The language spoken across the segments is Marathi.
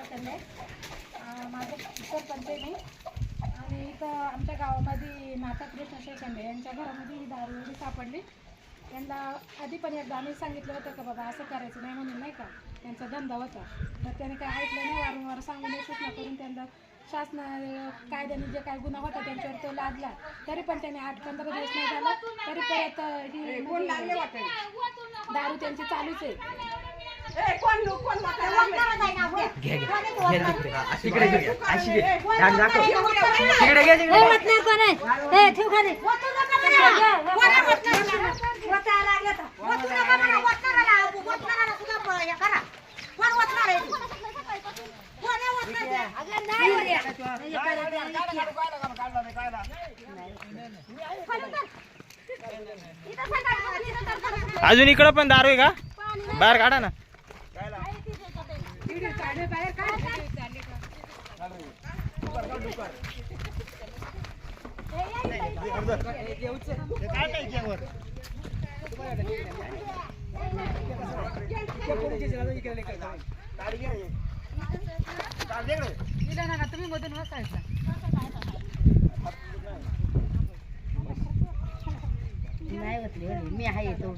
शेखंडे. माझं सरपंच आहे मी. आणि इथं आमच्या गावामध्ये नाथा कृष्ण शेखंडे यांच्या घरामध्ये ही दारू एवढी सापडली. त्यांना आधी पण एकदा आम्ही सांगितलं होतं का बाबा असं करायचं नाही म्हणून, नाही का, त्यांचा धंदा होता. तर त्याने काय ऐकलं नाही. वारंवार सांगून सूचना करून त्यांना शासन कायद्याने जे काय गुन्हा होता त्यांच्यावर तो लादला. तरी पण त्याने 8-15 दिवस नाही झाला तरी परत ही दारू त्यांची चालूच आहे. अजून इकडं पण दारू आहे का? बाहेर काढा ना. तुम्ही मधून बसायचा. नाही होतली मी आहे तो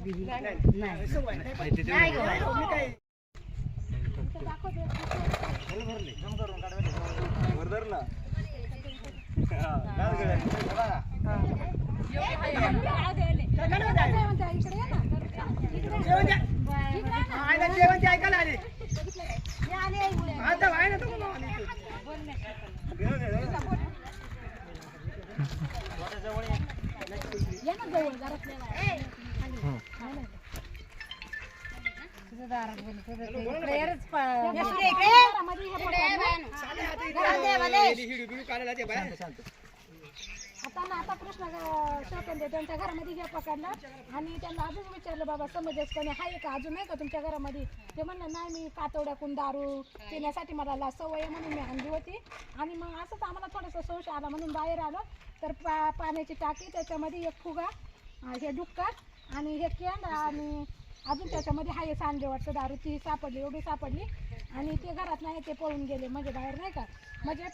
आता नाथा कृष्ण शेखंडे त्यांच्या घरामध्ये हे पकडलं आणि त्यांना अजून विचारलं बाबा समजसपणे आहे का अजून नाही का तुमच्या घरामध्ये. ते म्हणलं नाही मी कातवड्याकून दारू पिण्यासाठी मला सवय म्हणून मी आणली होती. आणि मग असंच आम्हाला थोडंसं संशय आला म्हणून बाहेर आलो. तर पाण्याची टाकी, त्याच्यामध्ये एक फुगा, हे डुक्कर आणि हे केंड आणि अजून त्याच्यामध्ये हाय सांडे वाटतं दारू ती सापडली, एवढी सापडली. आणि ते घरात नाही ते पळून गेले म्हणजे बाहेर, नाही का. म्हणजे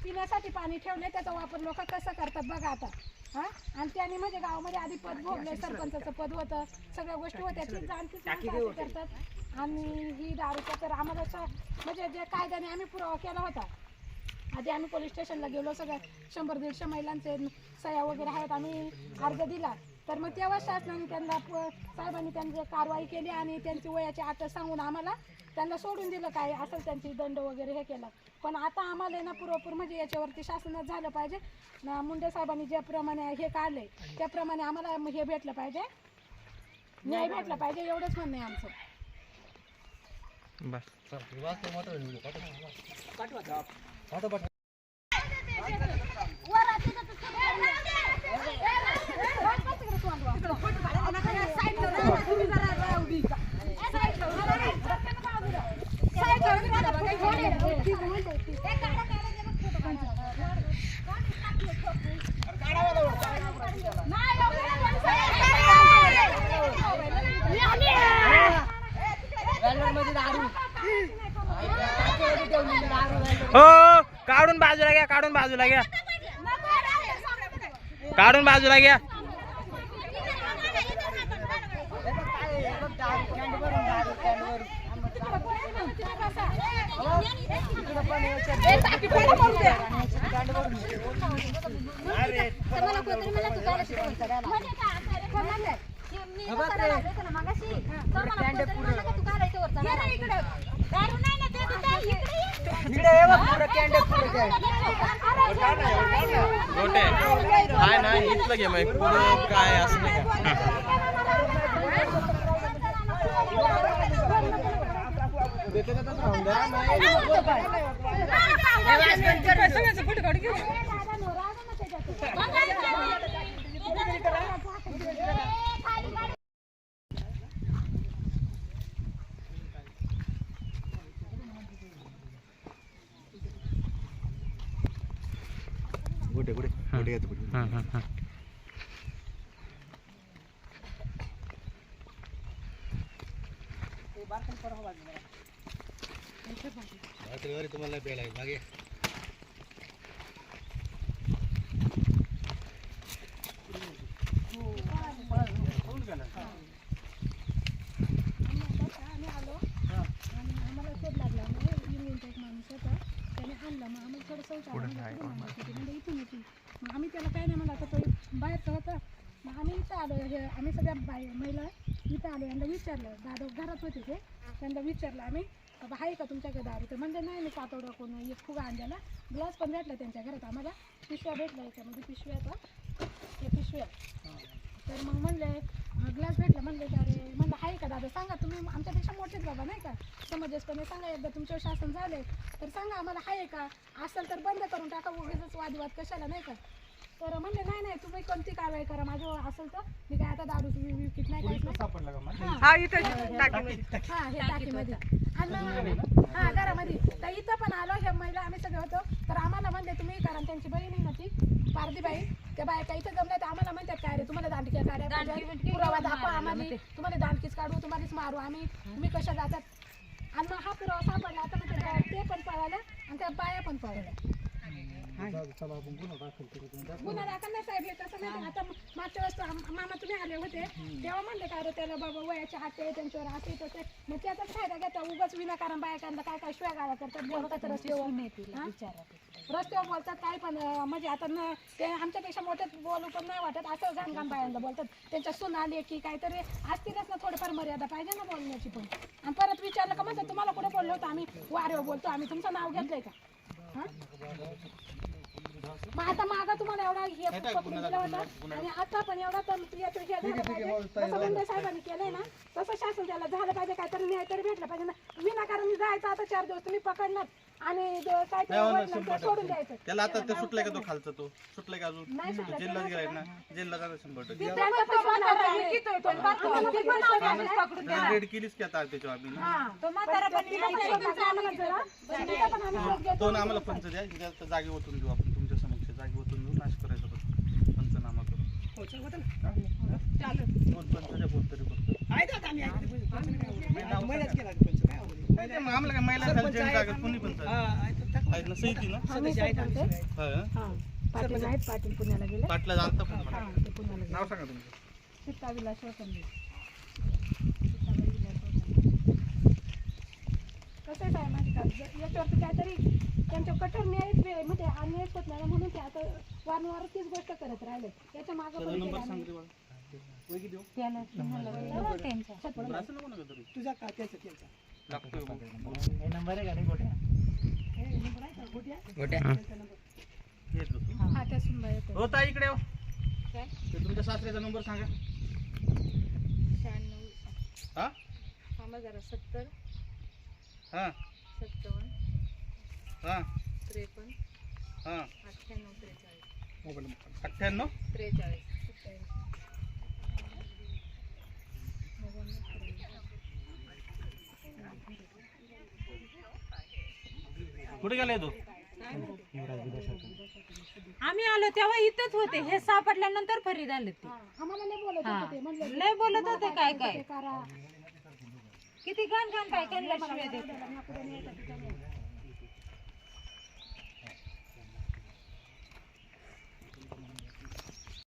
पिण्यासाठी पाणी ठेवले त्याचा वापर लोक कसं करतात बघा आता. हां, आणि त्यांनी म्हणजे गावामध्ये आधी पद भोगले, सरपंचाचं पद होतं, सगळ्या गोष्टी होत्या, ती जाणतीच करतात. आणि ही दारूचा तर आम्हाला म्हणजे जे कायद्याने आम्ही पुरावा केला होता. आधी आम्ही पोलीस स्टेशनला गेलो, सगळ्या 100-150 महिलांचे सह्या वगैरे आहेत, आम्ही अर्ज दिला. तर मग तेव्हा शासनाने त्यांना साहेबांनी त्यांची कारवाई केली आणि त्यांची वयाची अट सांगून आम्हाला त्यांना सोडून दिलं. काय असेल त्यांची दंड वगैरे हे केला. पण आता आम्हाला ना पुरेपूर म्हणजे याच्यावरती शासनात झालं पाहिजे. मुंडे साहेबांनी ज्याप्रमाणे हे काढले त्याप्रमाणे आम्हाला हे भेटलं पाहिजे, न्याय भेटला पाहिजे, एवढंच म्हणणं आहे आमचं. हो, काढून बाजूला घ्या, काढून बाजूला घ्या, काढून बाजूला घ्या. काय नाही इथलं घे मग पुढं काय असं नाही गुडे गुडे गुडे येतो गुडे. रात्रीवर तुम्हाला बेल आहे मागे आम्ही आलो आणि आम्हाला शोध लागला युनियनचा एक माणूस होता त्याने आणलं मग आम्हाला थोडंसं म्हणजे इथून होती मग आम्ही त्याला काय नाही म्हणलं आता तो बाहेरचा होता मग आम्ही इथं आलो हे आम्ही सगळ्या महिला इथं आलो यांना विचारलं दादा घरात होते ते त्यांना विचारलं आम्ही बाबा आहे का तुमच्याकडे दारू तर म्हणजे नाही मी कातवडा कोण एक फुगा आणलेला ग्लास पण भेटला त्यांच्या घरात आम्हाला पिशव्या भेटला याच्यामध्ये पिशव्या आता हे पिशव्या तर मग म्हणले ग्लास भेटला म्हणले की अरे म्हणलं आहे का दादा सांगा तुम्ही आमच्यापेक्षा मोठेच बाबा नाही का समंजसपणे सांगा एकदा तुमच्यावर शासन झाले तर सांगा आम्हाला आहे का असेल तर बंद करून टाका उगीच वादविवाद कशाला नाही का तर म्हणले नाही नाही तुम्ही कोणती कारवाई करा माझं असेल तर मी काय आता दारू तुम्ही विकत नाही काहीच नाही हा हे टाकीमध्ये आणि हा घरामध्ये तर इथं पण आलो हे महिला आम्ही सगळे होतो तर आम्हाला म्हणले तुम्ही कारण त्यांची बहीण आहे ना ती पारदीबाई त्या बायका इथं जमल्या तर आम्हाला म्हणतात काय रे तुम्हाला दांडक्या काढ्या पुरावा दाखवा आम्हाला तुम्हाला दांडकीच काढू तुम्हालाच मारू आम्ही तुम्ही कशा जातात आणि मग हा पुरावा सापडला आता म्हणजे ते पण पळाल्या आणि त्या बाया पण पळाल्या गुन्हा दाखल नाही साहेब हे कसं नाही आता मागच्या वेळेस मामा तुम्ही आले होते तेव्हा म्हणले का रे त्याला बाबा वयाचे हात आहे त्यांच्यावर असे तसे मग त्याचाच फायदा घेता उगाच विनाकारण बायकांना काय काय शिवाय गाळा करतात बोलतात रस्त्यावर बोलतात काय पण म्हणजे आता न ते आमच्यापेक्षा मोठे बोलू पण नाही वाटत असं घाणघाण बायांना बोलतात त्यांच्या सून आली की काहीतरी असतीलच ना थोडीफार मर्यादा पाहिजे ना बोलण्याची पण आणि परत विचारलं का म्हणतात तुम्हाला कुठे बोललो होतो आम्ही वारेवर बोलतो आम्ही तुमचं नाव घेतलंय का हां मग आता मागा तुम्हाला एवढा हे पकडून दिला होता आणि आता पण एवढा तर याचं हे झालं पाहिजे जसं मुंडे साहेबांनी केलंय ना तसं शासन त्याला झालं पाहिजे काहीतरी न्याय तरी भेटलं पाहिजे ना विनाकारण जायचं आता 4 दिवस तुम्ही पकडणार आणि काय सोडून द्यायचं त्याला आता ते सुटलाय का तो खालचा तो सुटलाय का अजून नाही सुटलं जेलला गेलाय ना जेलला जाणार 100% रेड केलीच की आता त्याच्यावर आम्ही तो ना आम्हाला पंच द्या हिच्या जागी ओतून देऊ आपण तुमच्या समक्ष जागी ओतून देऊ नाश करायचा पंचनामा करून दोन पंच द्या कोण तरी फक्त आम्हाला काय महिला जागा कोणी पण आहेत ना सही ना पाटील पुण्याला गेले पाटला जाणता पण मला ते पुण्याला नाव सांगा तुमचं सीताविलास वसंत कसं आहे माहिती का याच्यावरती काहीतरी त्यांच्या कठोर न्याय म्हणजे अन्याय होत नाही म्हणून ते आता वारंवार तीच गोष्ट करत राहिले त्याच्या मागं पण नंबर सांग रे बाळा तुझा का त्याचा हा त्या सुनबाई येतो होता इकडे तुमच्या सासऱ्याचा नंबर सांगा 96 हा 70 हा 57 हा 53 हा 98 43 कुठे गेलाय तू आम्ही आलो तेव्हा इथंच होते हे सापडल्यानंतर फरीद आले ते आम्हाला नाही बोलत होते ते म्हणले लय बोलत होते काय काय करा किती घाण घाण काय काय शिव्या देत नागपुरात